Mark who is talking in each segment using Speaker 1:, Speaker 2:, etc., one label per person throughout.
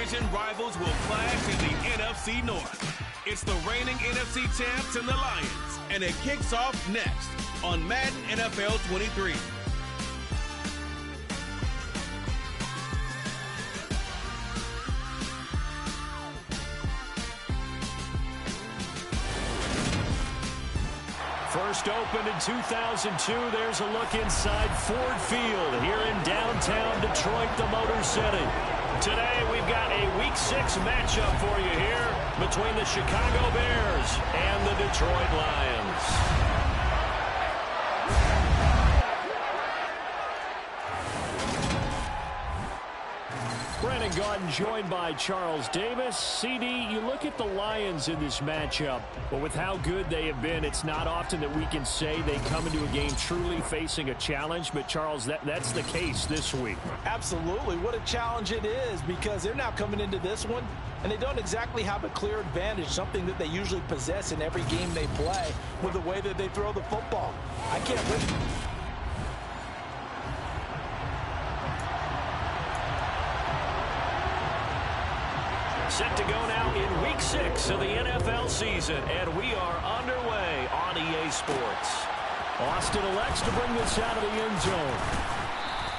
Speaker 1: division rivals will clash in the NFC North. It's the reigning NFC champs and the Lions, and it kicks off next on Madden NFL 23.
Speaker 2: First opened in 2002, there's a look inside Ford Field here in downtown Detroit, the Motor City. Today we've got a Week 6 matchup for you here between the Chicago Bears and the Detroit Lions. Brandon Gaudin joined by Charles Davis. CD, you look at the Lions in this matchup, but with how good they have been, it's not often that we can say they come into a game truly facing a challenge. But, Charles, that's the case this week.
Speaker 3: Absolutely. What a challenge it is, because they're now coming into this one, and they don't exactly have a clear advantage, something that they usually possess in every game they play with the way that they throw the football. I can't wait.
Speaker 2: Set to go now in Week 6 of the NFL season, and we are underway on EA Sports. Austin elects to bring this out of the end zone.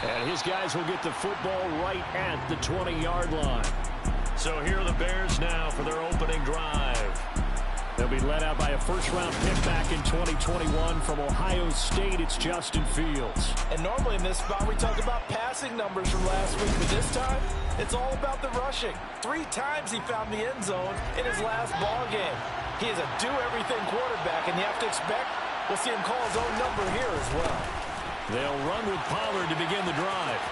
Speaker 2: And his guys will get the football right at the 20-yard line. So here are the Bears now for their opening drive. They'll be led out by a first-round pick back in 2021 from Ohio State. It's Justin Fields.
Speaker 3: And normally in this spot we talk about passing numbers from last week, but this time it's all about the rushing. 3 times he found the end zone in his last ball game. He is a do-everything quarterback, and you have to expect we'll see him call his own number here as well.
Speaker 2: They'll run with Pollard to begin the drive.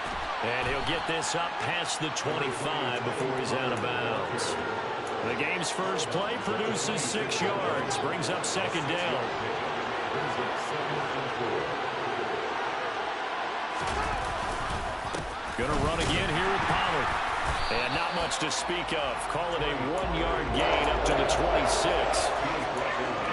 Speaker 2: And he'll get this up past the 25 before he's out of bounds. The game's first play produces 6 yards, brings up second down. Gonna run again here with Pollard. And not much to speak of. Call it a 1-yard gain up to the 26.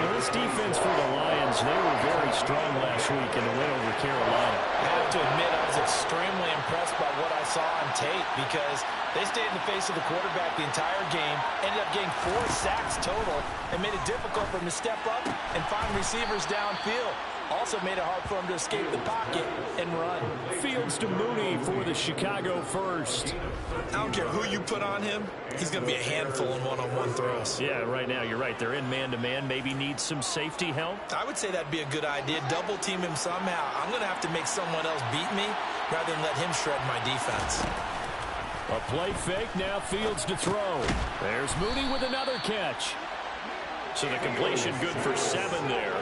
Speaker 2: Well, this defense for the Lions, they were very strong last week in the win over Carolina.
Speaker 3: I have to admit, I was extremely impressed by what I saw on tape, because they stayed in the face of the quarterback the entire game, ended up getting 4 sacks total, and made it difficult for him to step up and find receivers downfield. Also made it hard for him to escape the pocket and run.
Speaker 2: Fields to Mooney for the Chicago first.
Speaker 3: I don't care who you put on him, he's going to be a handful in one-on-one throws.
Speaker 2: Yeah, right now you're right. They're in man-to-man. Maybe need some safety help.
Speaker 3: I would say that'd be a good idea. Double team him somehow. I'm going to have to make someone else beat me rather than let him shred my defense.
Speaker 2: A play fake, now Fields to throw. There's Mooney with another catch. So the completion good for 7 there,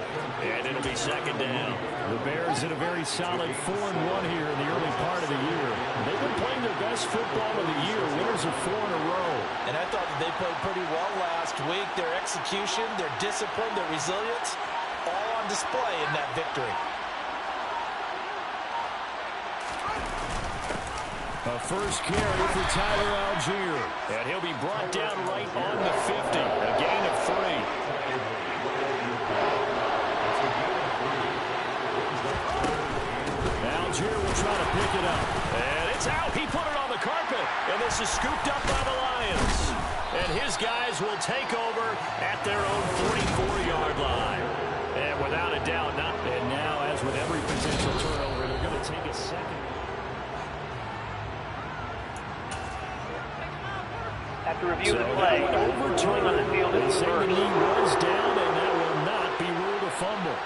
Speaker 2: and it'll be second down. The Bears in a very solid 4-1 here in the early part of the year. They've been playing their best football of the year, winners of 4 in a row.
Speaker 3: And I thought that they played pretty well last week. Their execution, their discipline, their resilience, all on display in that victory.
Speaker 2: A first carry for Tyler Algier. And he'll be brought down right on the 50. A gain of 3. Algier will try to pick it up. And it's out. He put it on the carpet. And this is scooped up by the Lions. And his guys will take over at their own 44-yard line. And without a doubt, not. And now, as with every potential turnover, they're going to take a second.
Speaker 4: After review the play,
Speaker 2: overturned
Speaker 4: on the field
Speaker 2: they
Speaker 4: is
Speaker 2: say the knee was down, and that will not be ruled a fumble.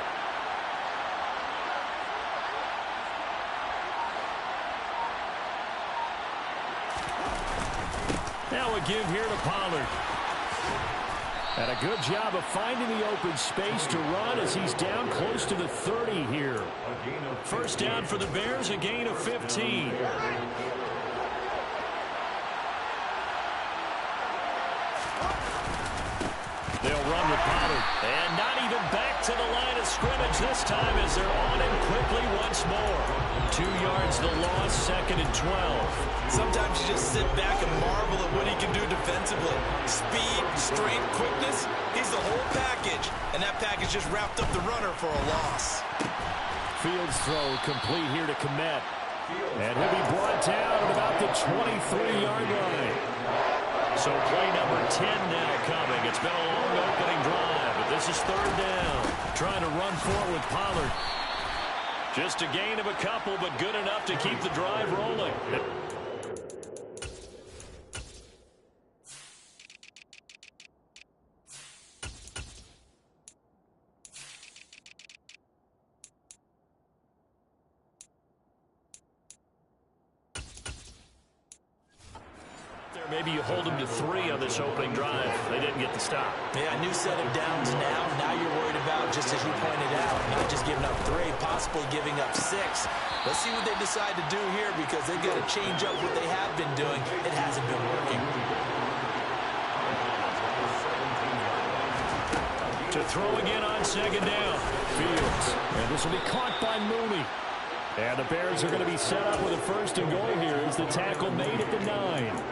Speaker 2: Now a give here to Pollard. And a good job of finding the open space to run as he's down close to the 30 here. First down for the Bears, a gain of 15. They'll run with Pollard. And not even back to the line of scrimmage this time as they're on him quickly once more. 2 yards the loss, second and 12.
Speaker 3: Sometimes you just sit back and marvel at what he can do defensively. Speed, strength, quickness, he's the whole package. And that package just wrapped up the runner for a loss.
Speaker 2: Fields throw complete here to Kmet. And he'll be brought down at about the 23-yard line. So play number 10 now coming. It's been a long opening drive, but this is third down. Trying to run forward with Pollard. Just a gain of a couple, but good enough to keep the drive rolling. Maybe you hold them to 3 on this opening drive. They didn't get the stop.
Speaker 3: Yeah, a new set of downs now. Now you're worried about, just as you pointed out, not just giving up 3, possibly giving up 6. Let's see what they decide to do here, because they've got to change up what they have been doing. It hasn't been working.
Speaker 2: To throw again on second down. Fields. And this will be caught by Mooney. And the Bears are going to be set up with a first and goal here as the tackle made at the 9.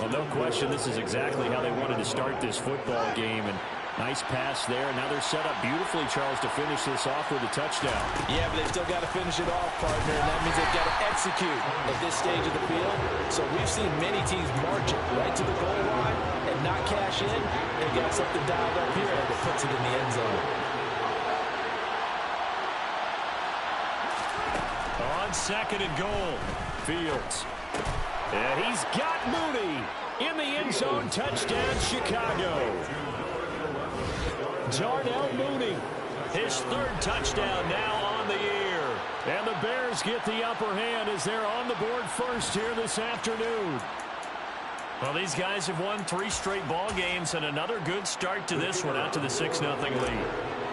Speaker 2: Well, no question, this is exactly how they wanted to start this football game. And nice pass there. Now they're set up beautifully, Charles, to finish this off with a touchdown.
Speaker 3: Yeah, but they've still got to finish it off, partner, and that means they've got to execute at this stage of the field. So we've seen many teams march it right to the goal line and not cash in. They've got something dialed up here that puts it in the end zone.
Speaker 2: On second and goal, Fields. And he's got Mooney in the end zone. Touchdown, Chicago. Darnell Mooney, his 3rd touchdown now on the year. And the Bears get the upper hand as they're on the board first here this afternoon. Well, these guys have won 3 straight ball games, and another good start to this one out to the 6-0 lead.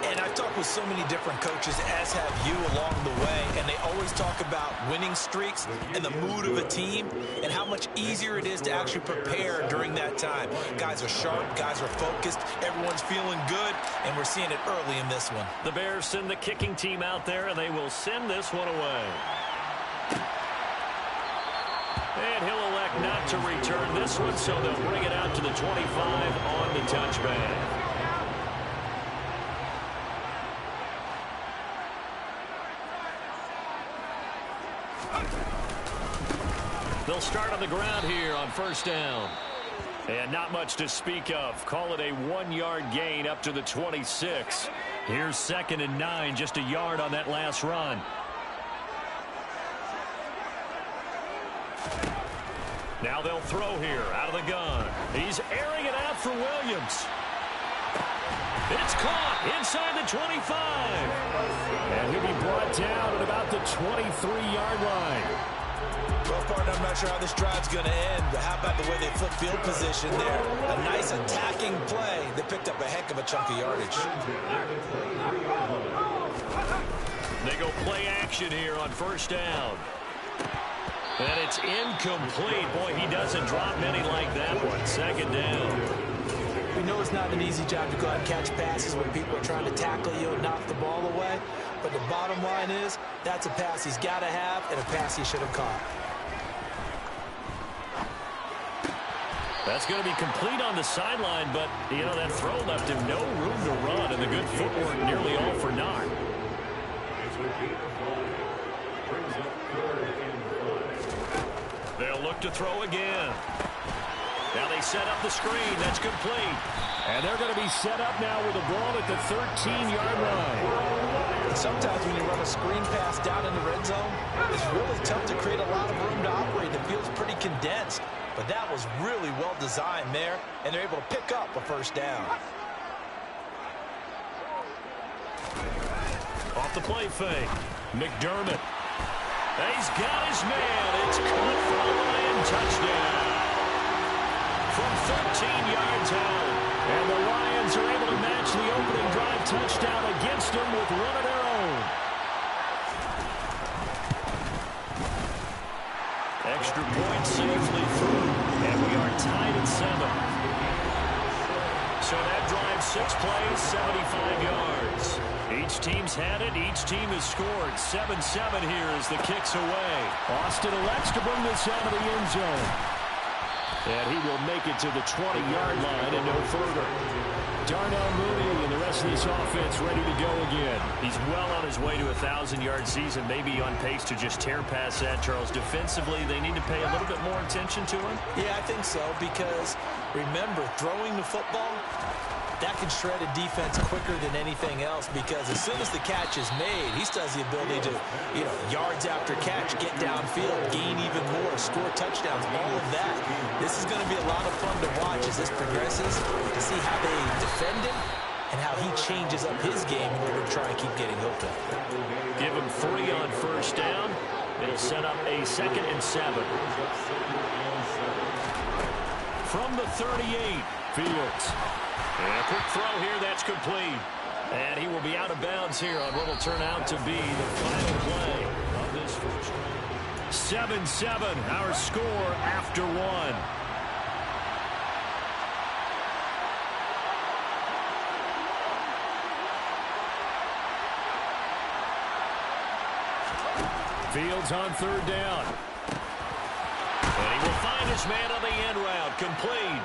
Speaker 3: And I've talked with so many different coaches, as have you, along the way, and they always talk about winning streaks and the mood of a team and how much easier it is to actually prepare during that time. Guys are sharp, guys are focused, everyone's feeling good, and we're seeing it early in this one.
Speaker 2: The Bears send the kicking team out there, and they will send this one away. And he'll elect not to return this one, so they'll bring it out to the 25 on the touchback. They'll start on the ground here on first down. And not much to speak of. Call it a 1-yard gain up to the 26. Here's 2nd and 9, just a yard on that last run. Now they'll throw here out of the gun. He's airing it out for Williams. It's caught inside the 25. And he'll be brought down at about the 23-yard line.
Speaker 3: Well, partner, I'm not sure how this drive's going to end, but how about the way they flip field position there? A nice attacking play. They picked up a heck of a chunk of yardage.
Speaker 2: They go play action here on first down. And it's incomplete. Boy, he doesn't drop many like that one. 2nd down.
Speaker 3: We know it's not an easy job to go out and catch passes when people are trying to tackle you and knock the ball away. But the bottom line is, that's a pass he's got to have and a pass he should have caught.
Speaker 2: That's going to be complete on the sideline, but, you know, that throw left him no room to run, and the good footwork nearly all for naught. They'll look to throw again. Now they set up the screen. That's complete. And they're going to be set up now with the ball at the 13-yard line.
Speaker 3: Sometimes when you run a screen pass down in the red zone, it's really tough to create a lot of room to operate. The field's pretty condensed. But that was really well designed there, and they're able to pick up a first down.
Speaker 2: Off the play fake. McDermott. He's got his man. It's caught for a Lion touchdown. From 13 yards out. And the Lions are able to match the opening drive touchdown against them with one of their own. Extra point safely through. And we are tied at 7. So that drive 6 plays, 75 yards. Each team's had it. Each team has scored. 7-7 here as the kick's away. Austin elects to bring this out of the end zone. And he will make it to the 20-yard line and no further. Darnell Mooney and the rest of this offense ready to go again.
Speaker 5: He's well on his way to a 1,000-yard season, maybe on pace to just tear past that, Charles. Defensively, they need to pay a little bit more attention to him.
Speaker 3: Yeah, I think so, because remember, throwing the football, that can shred a defense quicker than anything else, because as soon as the catch is made, he still has the ability to, yards after catch, get downfield, gain even more, score touchdowns, all of that. This is going to be a lot of fun to watch as this progresses, to see how they defend him and how he changes up his game in order to try and keep getting hooked up.
Speaker 2: Give him 3 on first down. It'll set up a 2nd and 7. From the 38, Fields. And a quick throw here, that's complete. And he will be out of bounds here on what will turn out to be the final play of this first round. 7-7, our score after 1. Fields on 3rd down. And he will find his man on the end route, complete.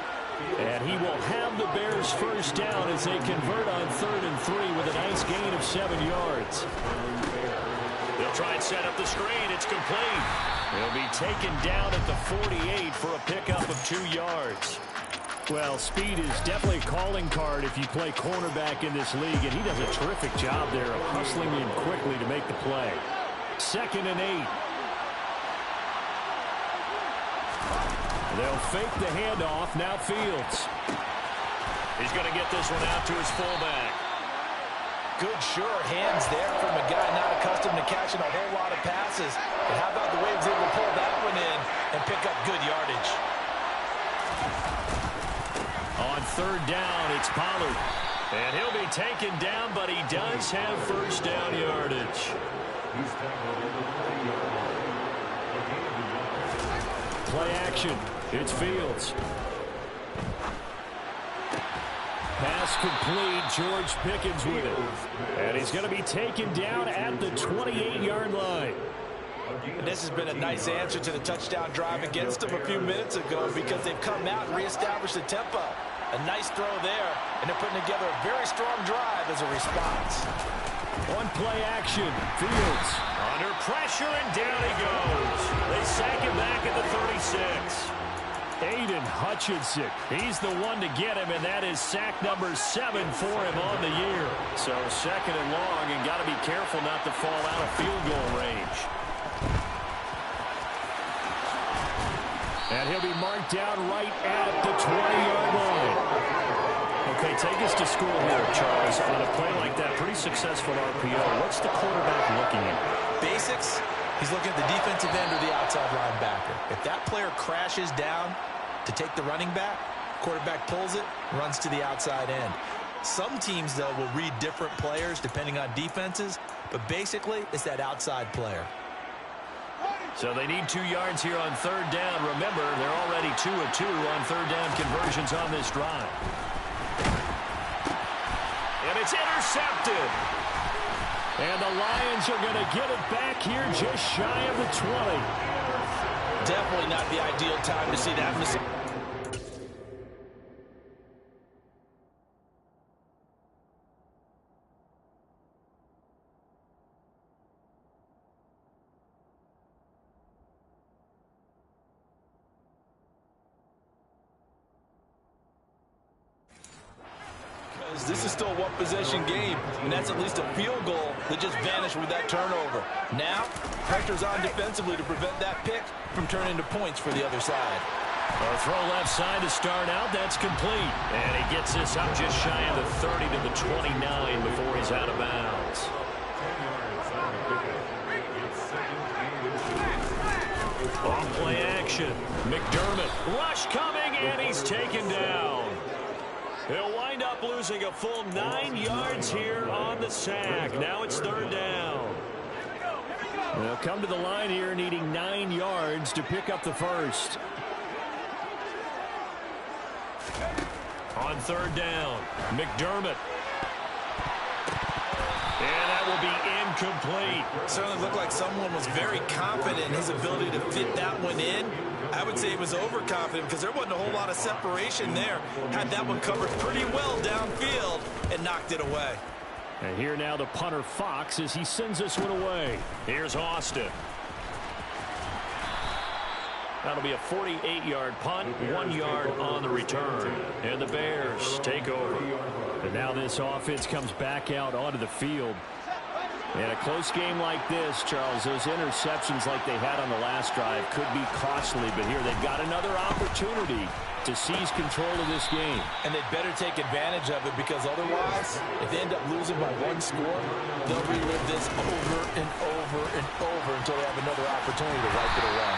Speaker 2: And he will have the Bears first down as they convert on 3rd and 3 with a nice gain of 7 yards. They'll try and set up the screen. It's complete. He'll be taken down at the 48 for a pickup of 2 yards. Well, speed is definitely a calling card if you play cornerback in this league, and he does a terrific job there of hustling in quickly to make the play. 2nd and 8. They'll fake the handoff. Now Fields. He's going to get this one out to his fullback.
Speaker 3: Good, sure hands there from a guy not accustomed to catching a whole lot of passes. And how about the way he was able to pull that one in and pick up good yardage?
Speaker 2: On 3rd down, it's Pollard. And he'll be taken down, but he does have first down yardage. Play action. It's Fields. Pass complete. George Pickens with it. And he's going to be taken down at the 28-yard line.
Speaker 3: And this has been a nice answer to the touchdown drive against them a few minutes ago, because they've come out and reestablished the tempo. A nice throw there, and they're putting together a very strong drive as a response.
Speaker 2: One play action. Fields under pressure, and down he goes. They sack him back at the 36. Aiden Hutchinson, he's the one to get him, and that is sack number 7 for him on the year. So 2nd and long, and got to be careful not to fall out of field goal range. And he'll be marked down right at the 20-yard line. Okay, take us to school here, Charles. On a play like that, pretty successful RPO. What's the quarterback looking at?
Speaker 3: Basics. He's looking at the defensive end or the outside linebacker. If that player crashes down to take the running back, quarterback pulls it, runs to the outside end. Some teams, though, will read different players depending on defenses, but basically it's that outside player.
Speaker 2: So they need 2 yards here on 3rd down. Remember, they're already 2 of 2 on 3rd down conversions on this drive. And it's intercepted. And the Lions are going to get it back here just shy of the 20.
Speaker 3: Definitely not the ideal time to see that mistake. This is still a one-possession game, and that's at least a field goal that just vanished with that turnover. Now, pressure's on defensively to prevent that pick from turning into points for the other side.
Speaker 2: A throw left side to start out. That's complete. And he gets this up just shy of the 30 to the 29 before he's out of bounds. Off play action. McDermott. Rush coming, and he's taken down. He'll wind up losing a full 9 yards here on the sack. Now it's 3rd down. They'll come to the line here needing 9 yards to pick up the first. On 3rd down, McDermott. And that will be incomplete.
Speaker 3: Certainly looked like someone was very confident in his ability to fit that one in. I would say he was overconfident because there wasn't a whole lot of separation there. Had that one covered pretty well downfield and knocked it away.
Speaker 2: And here now the punter Fox as he sends this one away. Here's Austin. That'll be a 48-yard punt, 1 yard on the return. And the Bears take over. And now this offense comes back out onto the field. In a close game like this, Charles, those interceptions like they had on the last drive could be costly. But here they've got another opportunity to seize control of this game.
Speaker 3: And they better take advantage of it because otherwise, if they end up losing by 1 score, they'll relive this over and over and over until they have another opportunity to wipe it away.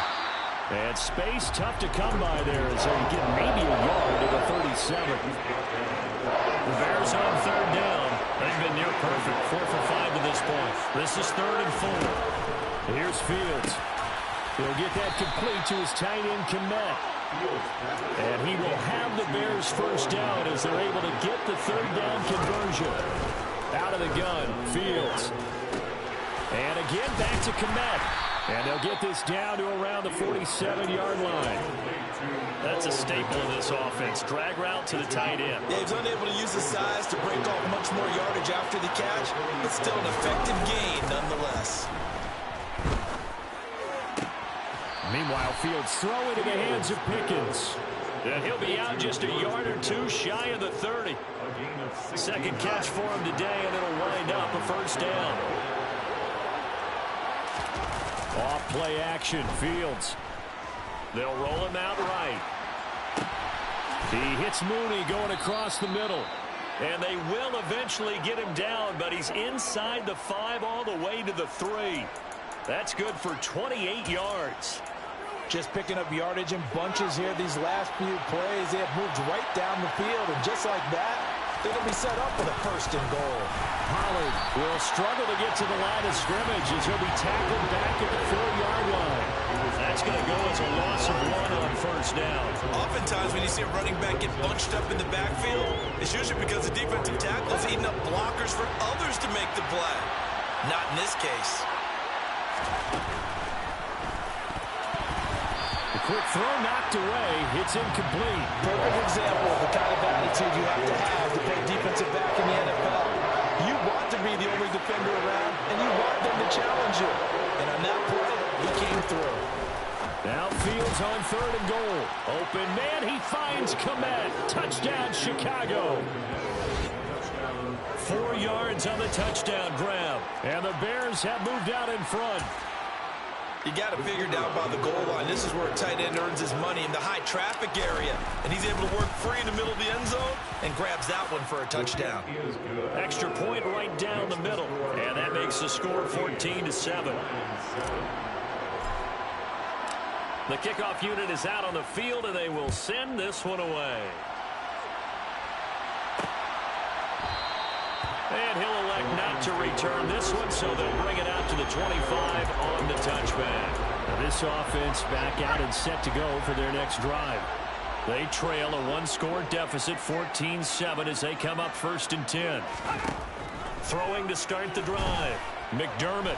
Speaker 2: And space tough to come by there as they get maybe a yard to the 37. The Bears on 3rd down. They've been near perfect, 4 for 5 to this point. This is 3rd and 4. Here's Fields. He'll get that complete to his tight end, Kmet. And he will have the Bears first down as they're able to get the 3rd down conversion. Out of the gun, Fields. And again, back to Kmet. And they'll get this down to around the 47-yard line. That's a staple of this offense. Drag route to the tight end.
Speaker 3: Yeah, he's unable to use his size to break off much more yardage after the catch, but still an effective gain nonetheless.
Speaker 2: Meanwhile, Fields throw into the hands of Pickens. And he'll be out just a yard or 2 shy of the 30. Second catch for him today, and it'll wind up a first down. Off play action, Fields. They'll roll him out right. He hits Mooney going across the middle. And they will eventually get him down, but he's inside the 5 all the way to the 3. That's good for 28 yards.
Speaker 3: Just picking up yardage in bunches here these last few plays. They have moved right down the field, and just like that, they're going to be set up for the 1st and goal.
Speaker 2: Pollard will struggle to get to the line of scrimmage as he'll be tackled back at the 4-yard line. That's going to go as a loss of 1 on first down.
Speaker 3: Oftentimes when you see a running back get bunched up in the backfield, it's usually because the defensive tackle is eating up blockers for others to make the play. Not in this case.
Speaker 2: The quick throw knocked away. It's incomplete.
Speaker 3: Perfect example of the kind of attitude you have to play defensive back in the NFL. You want to be the only defender around, and you want them to challenge you. And on that play, he came through.
Speaker 2: Now Fields on 3rd and goal. Open man, he finds Kmet. Touchdown, Chicago. 4 yards on the touchdown grab. And the Bears have moved out in front.
Speaker 3: You got to figure down by the goal line. This is where a tight end earns his money in the high traffic area. And he's able to work free in the middle of the end zone and grabs that one for a touchdown.
Speaker 2: Extra point right down the middle. And that makes the score 14-7. The kickoff unit is out on the field, and they will send this one away. And he'll elect not to return this one, so they'll bring it out to the 25 on the touchback. Now this offense back out and set to go for their next drive. They trail a 1-score deficit, 14-7, as they come up 1st and 10. Throwing to start the drive. McDermott.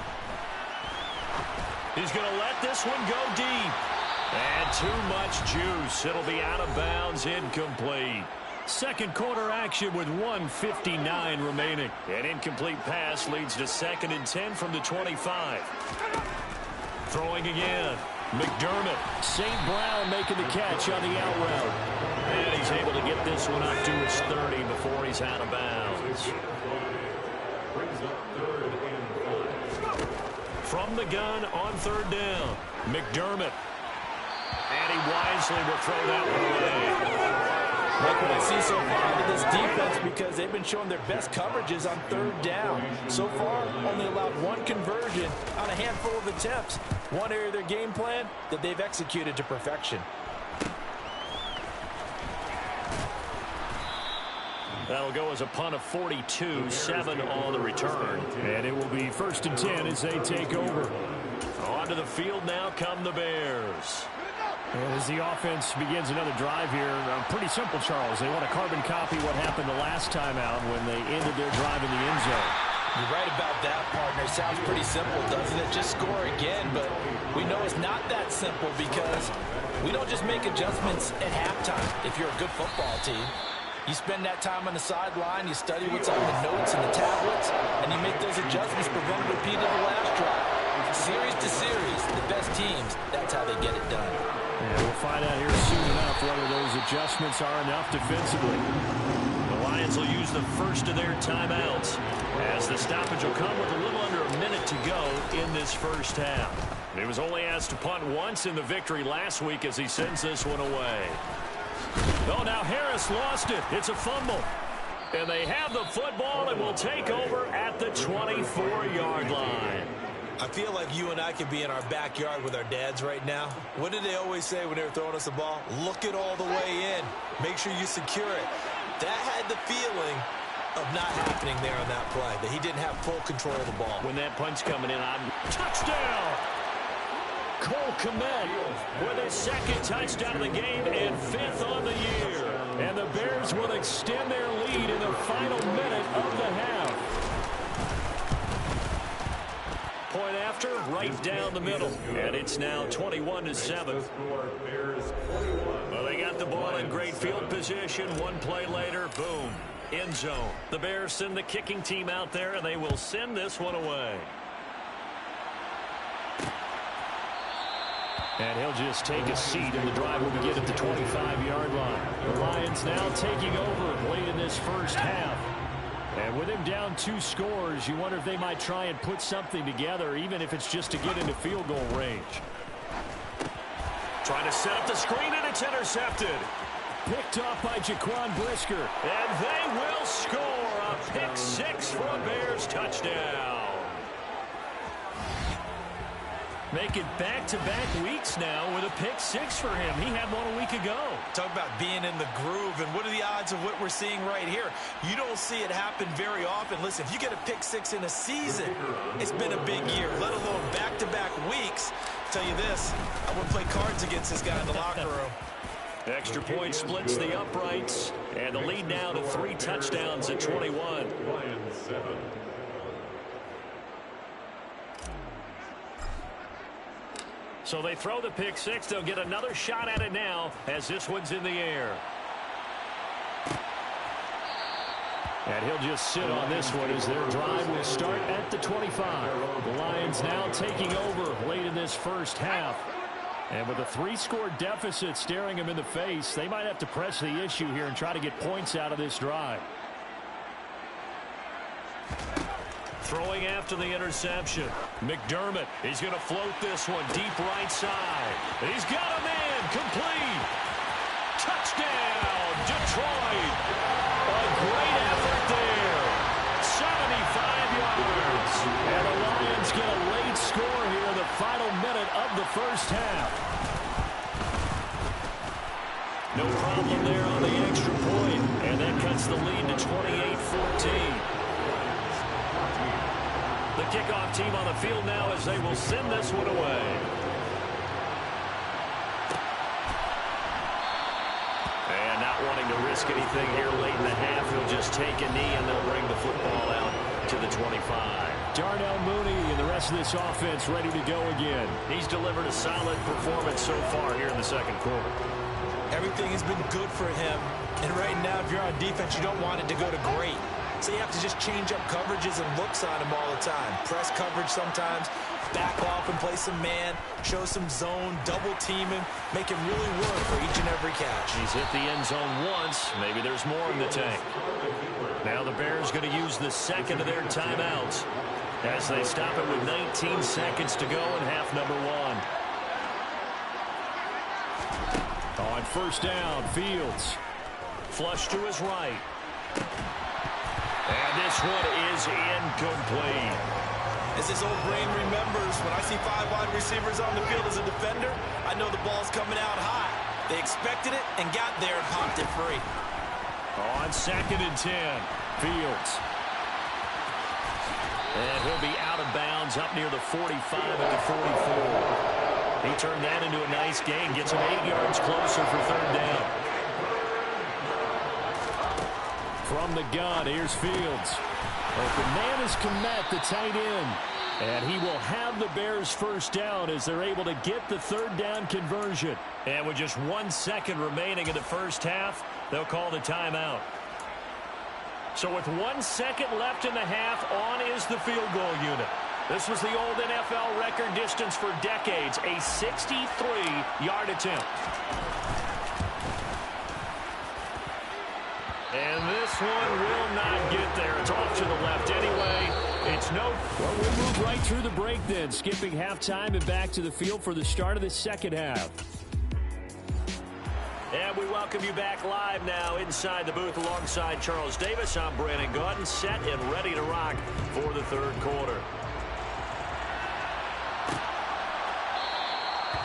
Speaker 2: He's going to let this one go deep. And too much juice. It'll be out of bounds, incomplete. Second quarter action with 1:59 remaining. An incomplete pass leads to 2nd and 10 from the 25. Throwing again. McDermott. St. Brown making the catch on the out route. And he's able to get this one up to his 30 before he's out of bounds. From the gun on 3rd down. McDermott. And he wisely will throw that one away.
Speaker 3: Like what I see so far out of this defense, because they've been showing their best coverages on 3rd down. So far, only allowed 1 conversion on a handful of attempts. One area of their game plan that they've executed to perfection.
Speaker 2: That'll go as a punt of 42, 7 on the return. And it will be 1st and 10 as they take over. Onto the field now come the Bears. And as the offense begins another drive here, pretty simple, Charles. They want to carbon copy what happened the last time out when they ended their drive in the end zone.
Speaker 3: You're right about that, partner. Sounds pretty simple, doesn't it? Just score again, but we know it's not that simple because we don't just make adjustments at halftime if you're a good football team. You spend that time on the sideline, you study what's on the notes and the tablets, and you make those adjustments, prevent a repeat of the last drive. Series to series, the best teams, that's how they get it done.
Speaker 2: And we'll find out here soon enough whether those adjustments are enough defensively. The Lions will use the first of their timeouts as the stoppage will come with a little under a minute to go in this first half. He was only asked to punt once in the victory last week as he sends this one away. Oh, now Harris lost it. It's a fumble. And they have the football and will take over at the 24-yard line.
Speaker 3: I feel like you and I could be in our backyard with our dads right now. What did they always say when they were throwing us the ball? Look it all the way in. Make sure you secure it. That had the feeling of not happening there on that play, that he didn't have full control of the ball.
Speaker 2: When that punch coming in, touchdown! Cole Kmet with his second touchdown of the game and fifth on the year. And the Bears will extend their lead in the final minute of the half. Point after, right down the middle. And it's now 21-7. Well, they got the ball in great field position. One play later, boom, end zone. The Bears send the kicking team out there, and they will send this one away. And he'll just take a seat, and the drive will begin at the 25-yard line. The Lions now taking over late in this first half. And with him down 2 scores, you wonder if they might try and put something together, even if it's just to get into field goal range. Trying to set up the screen, and it's intercepted. Picked off by Jaquan Brisker. And they will score a pick 6 for a Bears touchdown. Make it back-to-back weeks now with a pick 6 for him. He had one a week ago.
Speaker 3: Talk about being in the groove, and what are the odds of what we're seeing right here? You don't see it happen very often. Listen, if you get a pick 6 in a season, it's been a big year, let alone back-to-back weeks. I'll tell you this, I wouldn't play cards against this guy in the locker room.
Speaker 2: Extra point splits the uprights, and the lead now to 3 touchdowns at 21. So they throw the pick 6. They'll get another shot at it now as this one's in the air. And he'll just sit on this one as their drive will start at the 25. The Lions now taking over late in this first half. And with a 3-score deficit staring them in the face, they might have to press the issue here and try to get points out of this drive. Throwing after the interception. McDermott, he's going to float this one deep right side. He's got a man, complete. Touchdown, Detroit. A great effort there. 75 yards. And the Lions get a late score here in the final minute of the first half. No problem there on the extra point. And that cuts the lead to 28-14. The kickoff team on the field now as they will send this one away. And not wanting to risk anything here late in the half, he'll just take a knee and they'll bring the football out to the 25. Darnell Mooney and the rest of this offense ready to go again. He's delivered a solid performance so far here in the second quarter.
Speaker 3: Everything has been good for him. And right now, if you're on defense, you don't want it to go to great. So you have to just change up coverages and looks on him all the time. Press coverage sometimes, back off and play some man, show some zone, double team him, make him really work for each and every catch.
Speaker 2: He's hit the end zone once. Maybe there's more in the tank. Now the Bears going to use the second of their timeouts as they stop it with 19 seconds to go in half number 1. On first down, Fields. Flush to his right. And this one is incomplete.
Speaker 3: As his old brain remembers, when I see 5 wide receivers on the field as a defender, I know the ball's coming out high. They expected it and got there and popped it free.
Speaker 2: On 2nd and 10, Fields. And he'll be out of bounds up near the 45 at the 44. He turned that into a nice gain, gets him 8 yards closer for 3rd down. From the gun, here's Fields. Open man is Kmet, the tight end. And he will have the Bears first down as they're able to get the third down conversion.
Speaker 5: And with just 1 second remaining in the first half, they'll call the timeout. So with 1 second left in the half, on is the field goal unit. This was the old NFL record distance for decades, a 63-yard attempt. And this one will not get there. It's off to the left anyway. It's no.
Speaker 2: Well, we'll move right through the break then, skipping halftime and back to the field for the start of the second half.
Speaker 5: And we welcome you back live now inside the booth alongside Charles Davis. I'm Brandon Gaudin, set and ready to rock for the third quarter.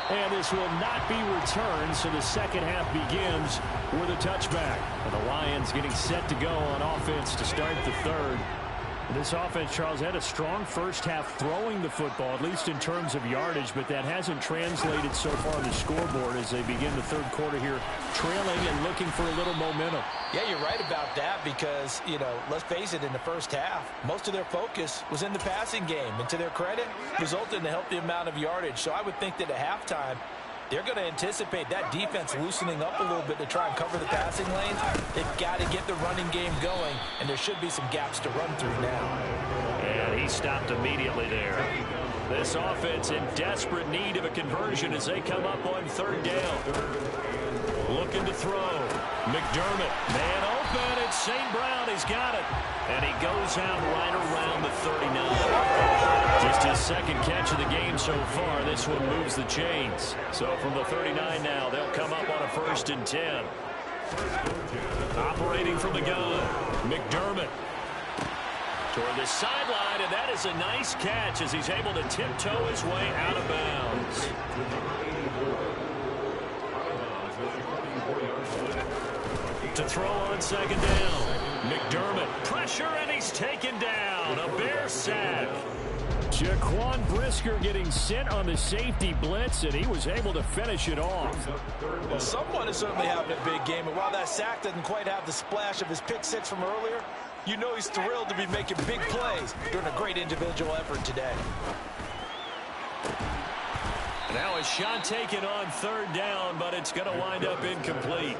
Speaker 2: And this will not be returned, so the second half begins with a touchback. And the Lions getting set to go on offense to start the third. This offense, Charles, had a strong first half throwing the football, at least in terms of yardage, but that hasn't translated so far on the scoreboard as they begin the third quarter here, trailing and looking for a little momentum.
Speaker 3: Yeah, you're right about that because, let's face it, in the first half, most of their focus was in the passing game. And to their credit, resulted in a healthy amount of yardage. So I would think that at halftime, they're going to anticipate that defense loosening up a little bit to try and cover the passing lanes. They've got to get the running game going, and there should be some gaps to run through now.
Speaker 5: And he stopped immediately there. This offense in desperate need of a conversion as they come up on third down. Looking to throw. McDermott, man open. It's St. Brown. He's got it. And he goes out right around the 39. Just his second catch of the game so far. This one moves the chains. So from the 39 now, they'll come up on a 1st and 10. Operating from the gun. McDermott. Toward the sideline, and that is a nice catch as he's able to tiptoe his way out of bounds. To throw on second down. McDermott, pressure, and he's taken down. A Bear sack.
Speaker 2: Jaquan Brisker getting sent on the safety blitz, and he was able to finish it off.
Speaker 3: Well, someone is certainly having a big game, and while that sack doesn't quite have the splash of his pick six from earlier, you know he's thrilled to be making big plays during a great individual effort today.
Speaker 5: Now a shot taken on third down, but it's going to wind up incomplete.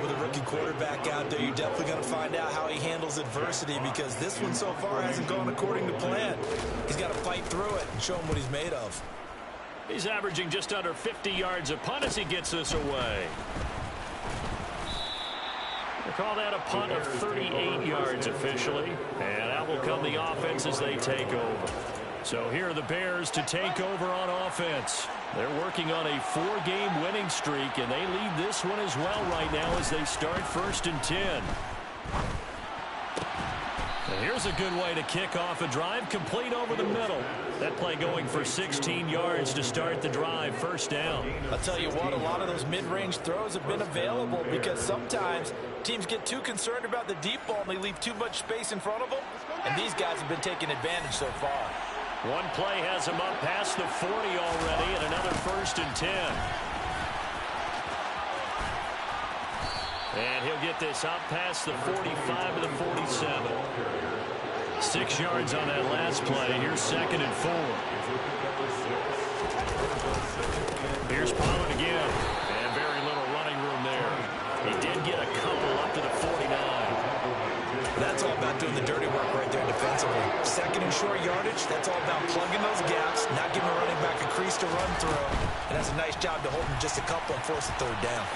Speaker 3: With a rookie quarterback out there, you're definitely going to find out how he handles adversity because this one so far hasn't gone according to plan. He's got to fight through it and show him what he's made of.
Speaker 5: He's averaging just under 50 yards a punt as he gets this away. They call that a punt of 38 yards officially, and out will come the offense as they take over. So here are the Bears to take over on offense. They're working on a 4-game winning streak, and they lead this one as well right now as they start 1st and 10. And here's a good way to kick off a drive, complete over the middle. That play going for 16 yards to start the drive, 1st down.
Speaker 3: I'll tell you what, a lot of those mid-range throws have been available because sometimes teams get too concerned about the deep ball and they leave too much space in front of them, and these guys have been taking advantage so far.
Speaker 5: One play has him up past the 40 already, and another 1st and 10. And he'll get this up past the 45 to the 47. 6 yards on that last play. Here's 2nd and 4. Here's Pollard again. And very little running room there. He did get a couple up to the 49.
Speaker 3: That's all about doing the dirty work right there defensively. 2nd and short yardage, that's all about plugging those gaps, not giving a running back a crease to run through. And that's a nice job to hold him just a couple and force a 3rd down.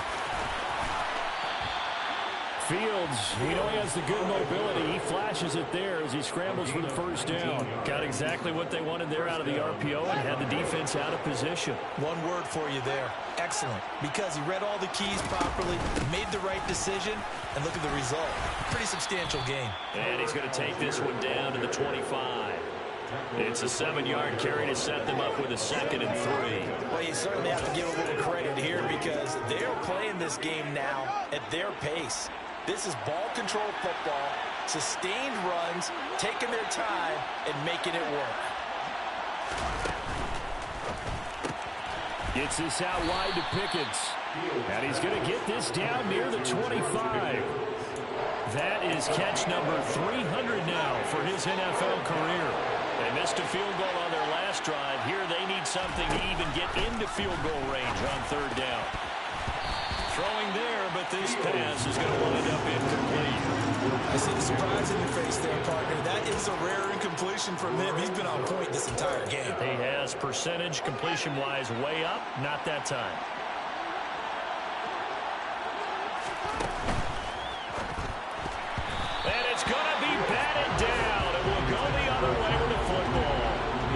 Speaker 2: Fields, he has the good mobility. He flashes it there as he scrambles for the 1st down.
Speaker 5: Got exactly what they wanted there out of the RPO and had the defense out of position.
Speaker 3: One word for you there. Excellent. Because he read all the keys properly, made the right decision, and look at the result. Pretty substantial game.
Speaker 5: And he's going to take this one down to the 25. It's a 7-yard carry to set them up with a 2nd and 3.
Speaker 3: Well, you certainly have to give a little credit here because they're playing this game now at their pace. This is ball control football, sustained runs, taking their time, and making it work.
Speaker 2: Gets this out wide to Pickens. And he's going to get this down near the 25. That is catch number 300 now for his NFL career. They missed a field goal on their last drive. Here they need something to even get into field goal range on third down. Throwing there, but this pass is going to wind up incomplete.
Speaker 3: I see the surprise in your face there, partner. That is a rare incompletion from him. He's been on point this entire game.
Speaker 2: He has percentage completion-wise way up. Not that time. And it's going to be batted down. It will go the other way with the football.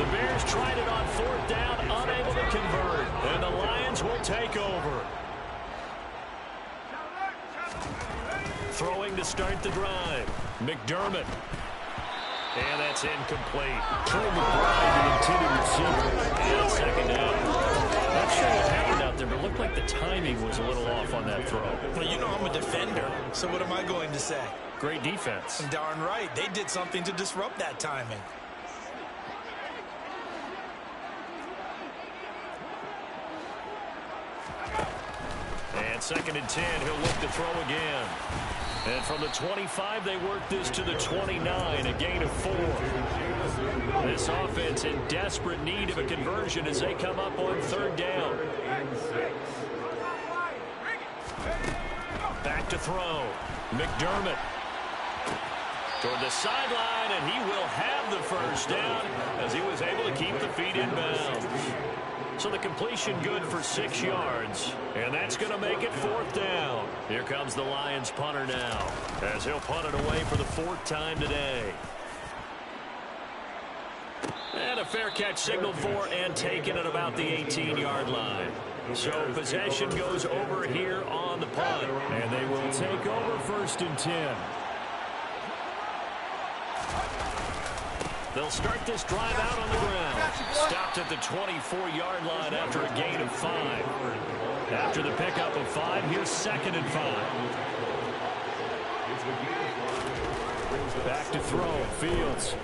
Speaker 2: The Bears tried it on fourth down, unable to convert. And the Lions will take over. Throwing to start the drive. McDermott. And that's incomplete. Trey McBride, the intended receiver. And second down. Not sure what happened out there, but it looked like the timing was a little off on that throw.
Speaker 3: Well, you know I'm a defender, so what am I going to say?
Speaker 2: Great defense.
Speaker 3: Darn right. They did something to disrupt that timing.
Speaker 2: And second and 10, he'll look to throw again. And from the 25, they work this to the 29, a gain of 4. This offense in desperate need of a conversion as they come up on third down. Back to throw. McDermott toward the sideline, and he will have the first down as he was able to keep the feet in bounds. So the completion good for 6 yards, and that's going to make it fourth down. Here comes the Lions punter now as he'll punt it away for the 4th time today. And a fair catch signaled for and taken at about the 18-yard line. So possession goes over here on the punt, and they will take over 1st and 10. They'll start this drive out on the ground. Stopped at the 24-yard line after a gain of 5. After the pickup of 5, here's 2nd and 5. Back to throw. Fields.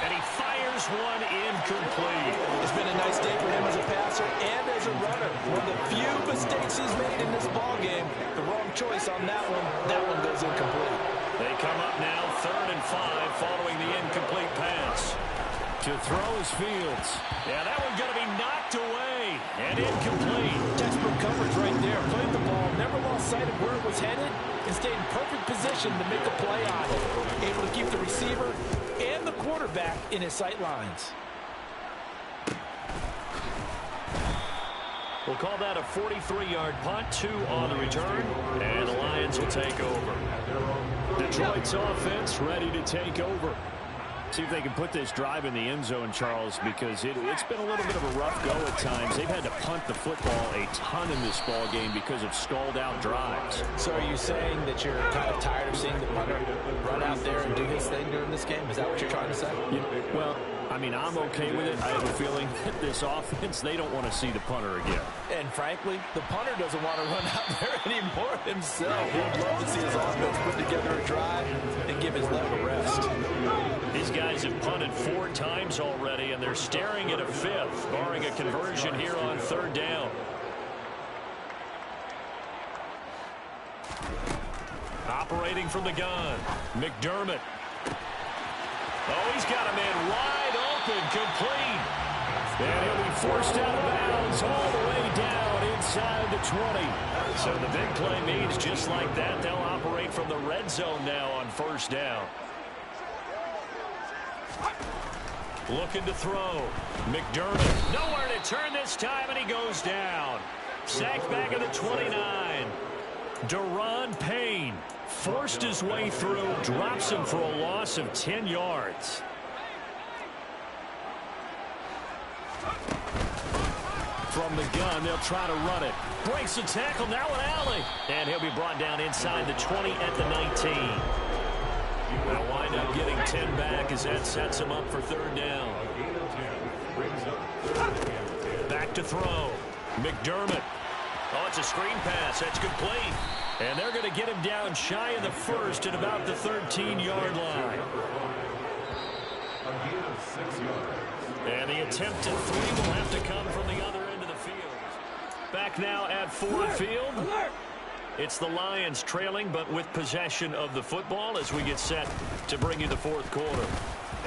Speaker 2: And he fires one incomplete.
Speaker 3: It's been a nice day for him as a passer and as a runner. One of the few mistakes he's made in this ballgame. The wrong choice on that one. That one goes incomplete.
Speaker 2: They come up now 3rd and 5 following the incomplete pass. To throw is Fields. Yeah, that one's going to be knocked away and incomplete.
Speaker 3: Textbook coverage right there. Played the ball, never lost sight of where it was headed, and stayed in perfect position to make a play on it. Able to keep the receiver and the quarterback in his sight lines.
Speaker 2: We'll call that a 43-yard punt, 2 on the return, and the Lions will take over. Detroit's offense ready to take over. See if they can put this drive in the end zone, Charles, because it's been a little bit of a rough go at times. They've had to punt the football a ton in this ball game because of stalled-out drives.
Speaker 3: So are you saying that you're kind of tired of seeing the punter run out there and do his thing during this game? Is that what you're trying to say?
Speaker 2: Yeah, well, I mean, I'm okay with it. I have a feeling that this offense, they don't want to see the punter again.
Speaker 3: And frankly, the punter doesn't want to run out there anymore himself. He'd love to see his offense put together a drive and give his leg a rest.
Speaker 2: These guys have punted 4 times already, and they're staring at a 5th, barring a conversion here on third down. Operating from the gun, McDermott. Oh, he's got a man wide open, complete. And he'll be forced out of bounds all the way down inside the 20. So the big play means just like that, they'll operate from the red zone now on first down. Looking to throw. McDermott. Nowhere to turn this time, and he goes down. Sacked back at the 29. Deron Payne forced his way through, drops him for a loss of 10 yards. From the gun, they'll try to run it. Breaks the tackle, now an alley. And he'll be brought down inside the 20 at the 19. They'll wind up getting 10 back as that sets him up for third down. Back to throw. McDermott. Oh, it's a screen pass. That's complete. And they're going to get him down shy of the 1st at about the 13-yard line. And the attempt at 3 will have to come from the other end of the field. Back now at Ford Field. It's the Lions trailing, but with possession of the football as we get set to bring you the fourth quarter.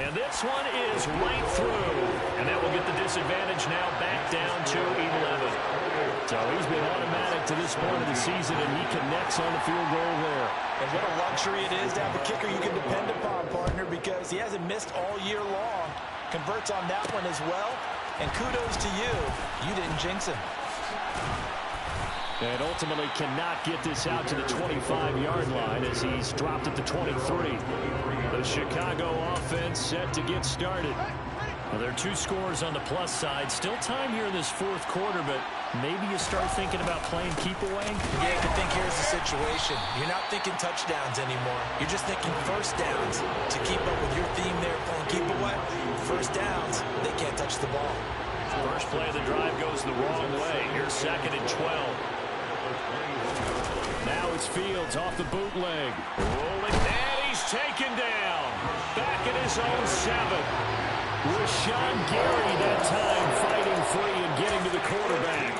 Speaker 2: And this one is right through. And that will get the disadvantage now back down to 11. So he's been automatic to this point of the season, and he connects on the field goal there.
Speaker 3: And what a luxury it is to have a kicker you can depend upon, partner, because he hasn't missed all year long. Converts on that one as well. And kudos to you. You didn't jinx him.
Speaker 2: And ultimately cannot get this out to the 25-yard line as he's dropped at the 23. The Chicago offense set to get started. Well, there are 2 scores on the plus side. Still time here in this fourth quarter, but maybe you start thinking about playing keep away?
Speaker 3: Yeah, but think here's the situation. You're not thinking touchdowns anymore. You're just thinking first downs. To keep up with your theme there, playing keep away, first downs, they can't touch the ball.
Speaker 2: First play of the drive goes the wrong way. Here's 2nd and 12. Now it's Fields off the bootleg. Rolling, and he's taken down. Back at his own 7. Rashawn Gary that time fighting free and getting to the quarterback.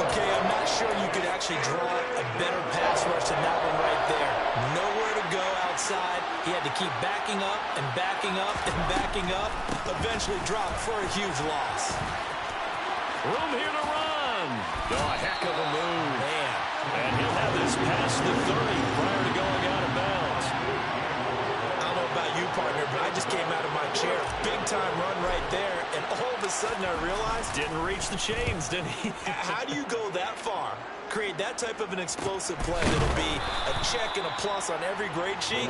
Speaker 3: Okay, I'm not sure you could actually draw a better pass rush than that one right there. Nowhere to go outside. He had to keep backing up and backing up and backing up. Eventually dropped for a huge loss.
Speaker 2: Room here to run. Oh, a heck of a move.
Speaker 3: Man.
Speaker 2: And he'll have this past the 30 prior to going out of bounds.
Speaker 3: I don't know about you, partner, but I just came out of my chair. Big time run right there. And all of a sudden I realized...
Speaker 2: Didn't reach the chains, did he?
Speaker 3: How do you go that far? Create that type of an explosive play that'll be a check and a plus on every grade sheet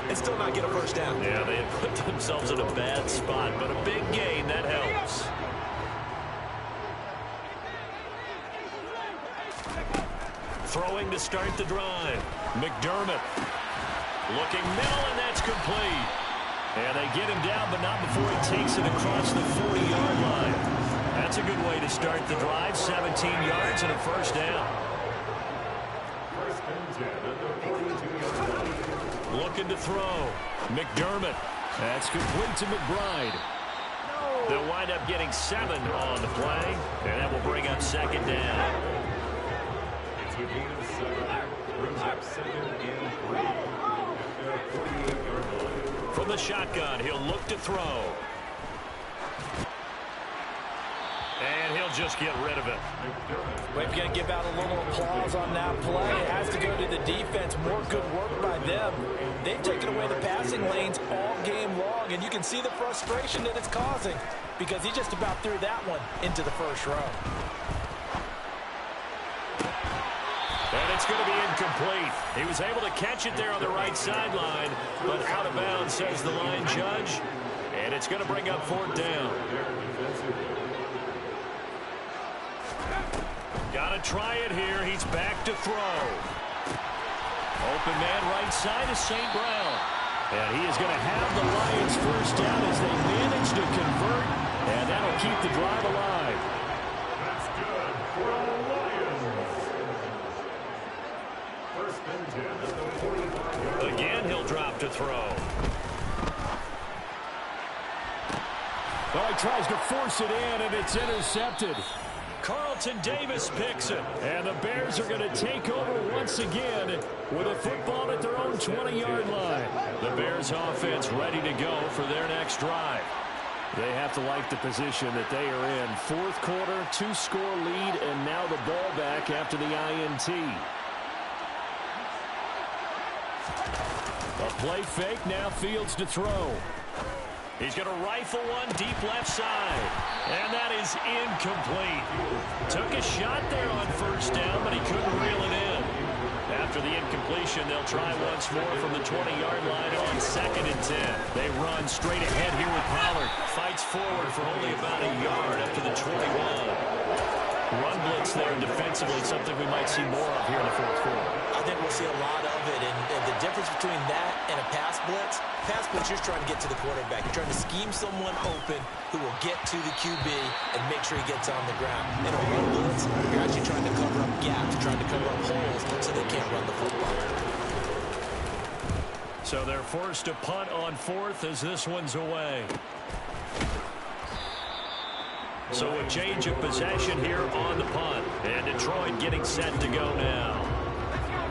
Speaker 3: and still not get a first down.
Speaker 2: Yeah, they have put themselves in a bad spot, but a big gain, that helps. Throwing to start the drive. McDermott looking middle, and that's complete. And they get him down, but not before he takes it across the 40-yard line. That's a good way to start the drive. 17 yards and a first down. Looking to throw. McDermott. That's complete to McBride. They'll wind up getting 7 on the play, and that will bring up 2nd down. From the shotgun, he'll look to throw. And he'll just get rid of it.
Speaker 3: We're going to give out a little applause on that play. It has to go to the defense. More good work by them. They've taken away the passing lanes all game long, and you can see the frustration that it's causing because he just about threw that one into the first row.
Speaker 2: And it's going to be incomplete. He was able to catch it there on the right sideline, but out of bounds, says the line judge. And it's going to bring up 4th down. Got to try it here. He's back to throw. Open man right side is St. Brown. And he is going to have the Lions first down as they manage to convert. And that'll keep the drive alive.
Speaker 6: That's good for the Lions. First and 10 at the 45-yard.
Speaker 2: Again, he'll drop to throw. Well, he tries to force it in, and it's intercepted. Carlton Davis picks it. And the Bears are going to take over once again with a football at their own 20-yard line. The Bears offense ready to go for their next drive. They have to like the position that they are in. Fourth quarter, 2-score lead, and now the ball back after the INT. A play fake, now Fields to throw. He's going to rifle one deep left side. And that is incomplete. Took a shot there on first down, but he couldn't reel it in. After the incompletion, they'll try once more from the 20-yard line on 2nd and 10. They run straight ahead here with Pollard. Fights forward for only about a yard up to the 21. Run blitz there defensively, something we might see more of here in the fourth quarter.
Speaker 3: I think we'll see a lot of it, and the difference between that and a pass blitz, you're just trying to get to the quarterback. You're trying to scheme someone open who will get to the QB and make sure he gets on the ground. In a run blitz, you're actually trying to cover up gaps, trying to cover up holes so they can't run the football.
Speaker 2: So they're forced to punt on 4th as this one's away. So a change of possession here on the punt. And to getting set to go now.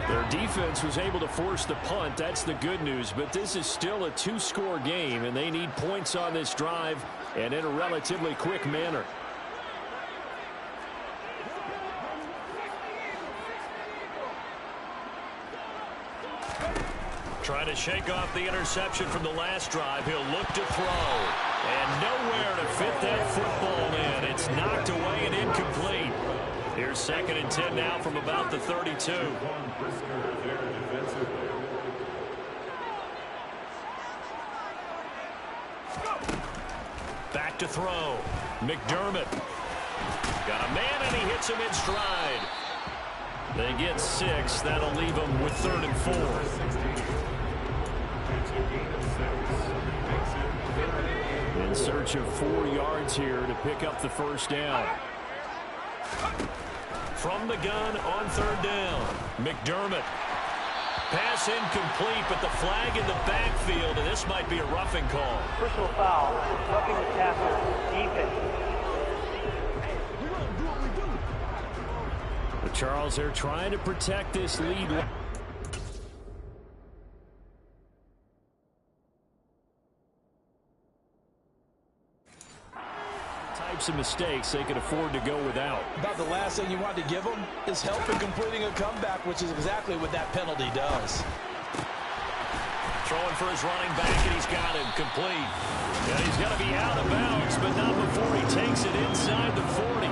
Speaker 2: Their defense was able to force the punt. That's the good news. But this is still a two-score game, and they need points on this drive and in a relatively quick manner. Trying to shake off the interception from the last drive. He'll look to throw. And nowhere to fit that football in. It's knocked away and incomplete. Here's 2nd and 10 now from about the 32. Back to throw. McDermott. Got a man, and he hits him in stride. They get 6. That'll leave them with 3rd and 4. In search of 4 yards here to pick up the first down. From the gun on 3rd down. McDermott. Pass incomplete, but the flag in the backfield, and this might be a roughing call.
Speaker 4: Personal foul. Roughing the passer. Defense.
Speaker 2: But Charles, they're trying to protect this lead. Types of mistakes they can afford to go without.
Speaker 3: About the last thing you want to give them is help in completing a comeback, which is exactly what that penalty does.
Speaker 2: Throwing for his running back, and he's got him complete. And he's got to be out of bounds, but not before he takes it inside the 40.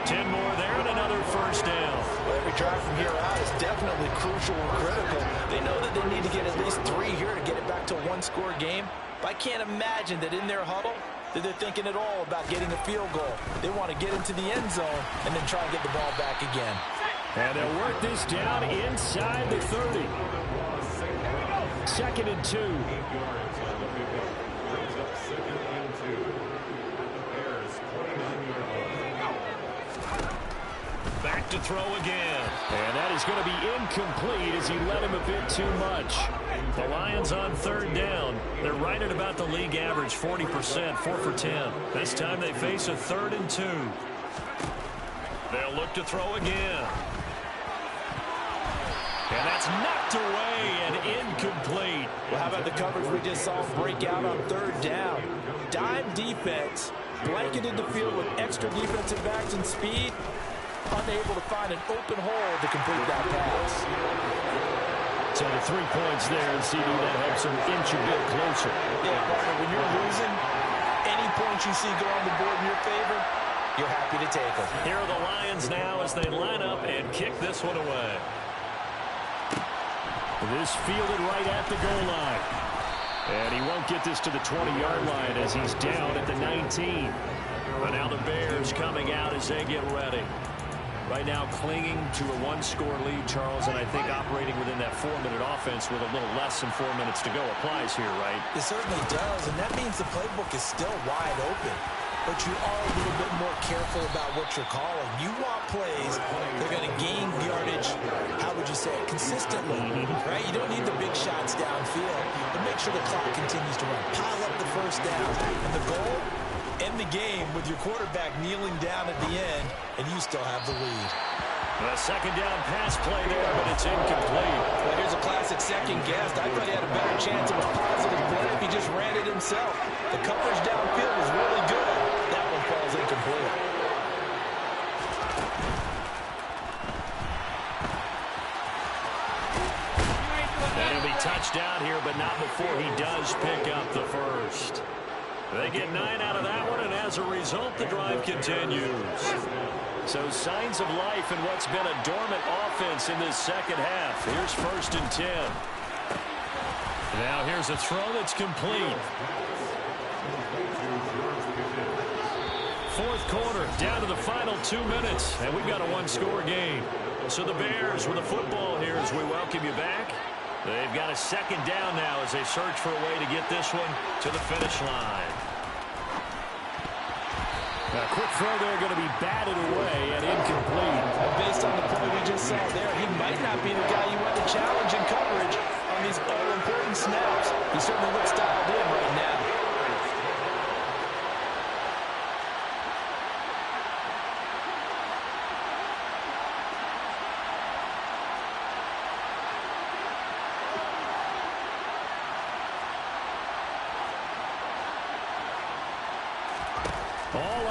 Speaker 2: 10 more there and another first down.
Speaker 3: Well, every drive from here out is definitely crucial and critical. They know that they need to get at least 3 here to get it back to a one-score game. But I can't imagine that in their huddle that they're thinking at all about getting a field goal. They want to get into the end zone and then try and get the ball back again.
Speaker 2: And they'll work this down inside the 30. 2nd and 2. Back to throw again. And that is going to be incomplete as he led him a bit too much. The Lions on 3rd down. They're right at about the league average, 40%, 4 for 10. This time they face a 3rd and 2. They'll look to throw again. And that's knocked away and incomplete.
Speaker 3: Well, how about the coverage we just saw break out on 3rd down? Dime defense, blanketed the field with extra defensive backs and speed, unable to find an open hole to complete that pass.
Speaker 2: So the 3 points there, and CD that helps him inch a bit closer.
Speaker 3: Yeah, partner, when you're losing, any points you see go on the board in your favor, you're happy to take them.
Speaker 2: Here are the Lions now as they line up and kick this one away. This fielded right at the goal line. And he won't get this to the 20-yard line as he's down at the 19. But now the Bears coming out as they get ready. Right now clinging to a one-score lead, Charles, and I think operating within that 4-minute offense with a little less than 4 minutes to go applies here, right?
Speaker 3: It certainly does, and that means the playbook is still wide open. But you are a little bit more careful about what you're calling. You want plays that are going to gain yardage, how would you say it, consistently, right? You don't need the big shots downfield, but make sure the clock continues to run. Pile up the first down. And the goal, end the game with your quarterback kneeling down at the end, and you still have the lead.
Speaker 2: A 2nd down pass play there, but it's incomplete.
Speaker 3: Well, here's a classic second guess. I thought he had a better chance of a positive play if he just ran it himself. The coverage downfield was really good. That one falls incomplete.
Speaker 2: And he'll be touched down here, but not before he does pick up the first. They get 9 out of that one, and as a result, the drive continues. So signs of life in what's been a dormant offense in this second half. Here's 1st and 10. Now here's a throw that's complete. 4th quarter, down to the final 2 minutes, and we've got a one-score game. So the Bears with the football here as we welcome you back. They've got a 2nd down now as they search for a way to get this one to the finish line. A quick throw there going to be batted away and incomplete.
Speaker 3: Based on the play we just saw there, he might not be the guy you want to challenge in coverage on these all-important snaps. He certainly looks dialed in right now.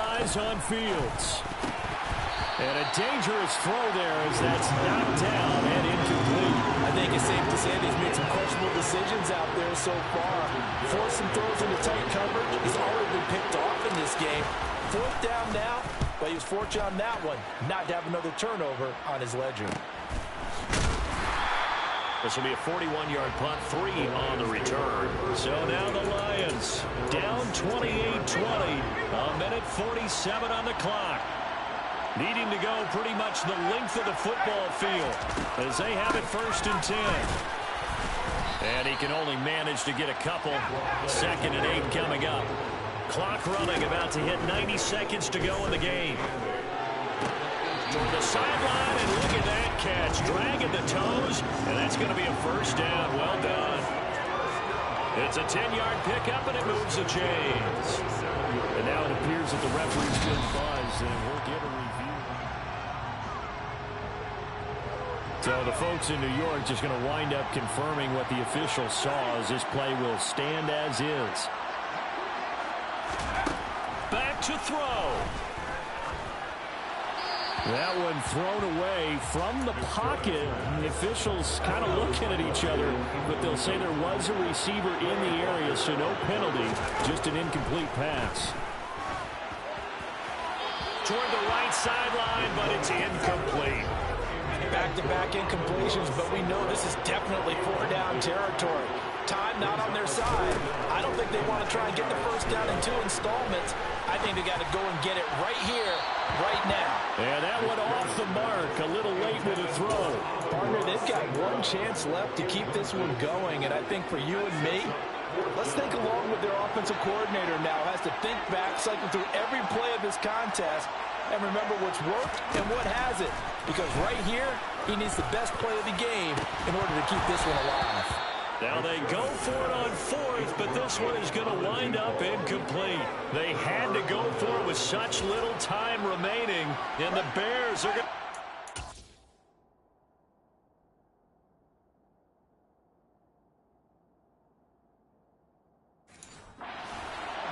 Speaker 2: eyes on Fields. And a dangerous throw there as that's knocked down and incomplete.
Speaker 3: I think it's safe to say that he's made some questionable decisions out there so far. Forced some throws into tight coverage. He's already been picked off in this game. 4th down now, but he was fortunate on that one not to have another turnover on his ledger.
Speaker 2: This will be a 41-yard punt, 3 on the return. So now the Lions down 28-20, a minute 47 on the clock. Needing to go pretty much the length of the football field as they have it 1st and 10. And he can only manage to get a couple. 2nd and 8 coming up. Clock running, about to hit 90 seconds to go in the game. Toward the sideline, and look at that catch. Dragging the toes, and that's going to be a 1st down. Well done. It's a 10-yard pickup, and it moves the chains. And now it appears that the referee's been buzzed, and we'll get a review. So the folks in New York just going to wind up confirming what the official saw as this play will stand as is. Back to throw. That one thrown away from the pocket. The officials kind of looking at each other, but they'll say there was a receiver in the area, so no penalty, just an incomplete pass. Toward the right sideline, but it's incomplete.
Speaker 3: Back-to-back incompletions, but we know this is definitely 4th-down territory. Time not on their side. I don't think they want to try and get the 1st down in 2 installments. I think they got to go and get it right here, right now.
Speaker 2: And that one off the mark. A little late with a throw.
Speaker 3: Partner, they've got one chance left to keep this one going, and I think for you and me, let's think along with their offensive coordinator now. Has to think back, cycle through every play of this contest, and remember what's worked and what hasn't. Because right here, he needs the best play of the game in order to keep this one alive.
Speaker 2: Now they go for it on 4th, but this one is going to wind up incomplete. They had to go for it with such little time remaining, and the Bears are going to...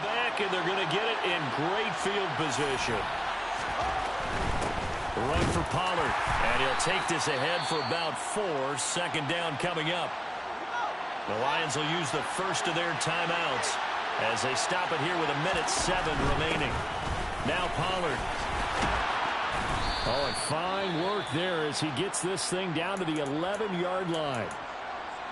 Speaker 2: back, and they're going to get it in great field position. Run for Pollard, and he'll take this ahead for about 4. 2nd down coming up. The Lions will use the first of their timeouts as they stop it here with 1:07 remaining. Now Pollard. Oh, and fine work there as he gets this thing down to the 11-yard line.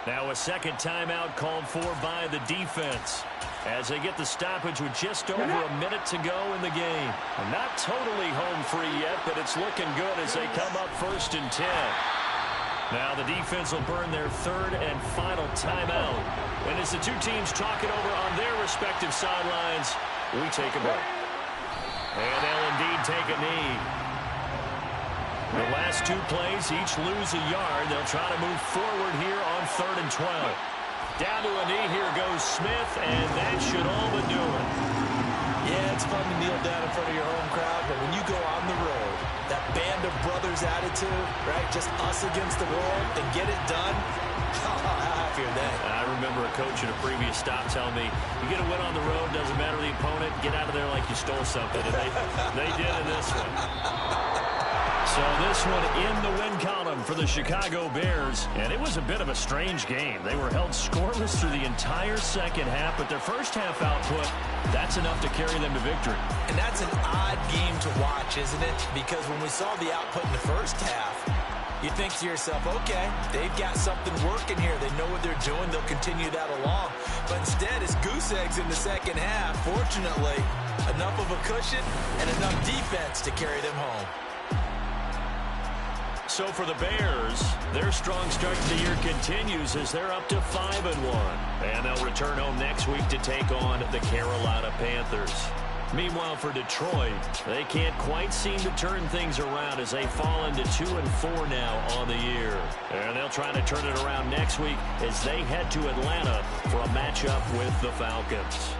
Speaker 2: Now a 2nd timeout called for by the defense as they get the stoppage with just over 1 minute to go in the game. And not totally home free yet, but it's looking good as they come up 1st and 10. Now the defense will burn their 3rd and final timeout. And as the two teams talk it over on their respective sidelines, we take a break. And they'll indeed take a knee. The last 2 plays each lose a yard. They'll try to move forward here on 3rd and 12. Down to a knee, here goes Smith, and that should all but do it.
Speaker 3: Yeah, it's fun to kneel down in front of your home crowd, but when you go on the road, that band of brothers attitude, right, just us against the world, and get it done, how happy are they?
Speaker 2: I remember a coach at a previous stop telling me, you get a win on the road, doesn't matter the opponent, get out of there like you stole something, and they did in this one. So this one in the win column for the Chicago Bears. And it was a bit of a strange game. They were held scoreless through the entire 2nd half, but their first half output, that's enough to carry them to victory.
Speaker 3: And that's an odd game to watch, isn't it? Because when we saw the output in the first half, you think to yourself, okay, they've got something working here. They know what they're doing. They'll continue that along. But instead, it's goose eggs in the 2nd half. Fortunately, enough of a cushion and enough defense to carry them home.
Speaker 2: So for the Bears, their strong start to the year continues as they're up to 5-1. And they'll return home next week to take on the Carolina Panthers. Meanwhile, for Detroit, they can't quite seem to turn things around as they fall into 2-4 now on the year. And they'll try to turn it around next week as they head to Atlanta for a matchup with the Falcons.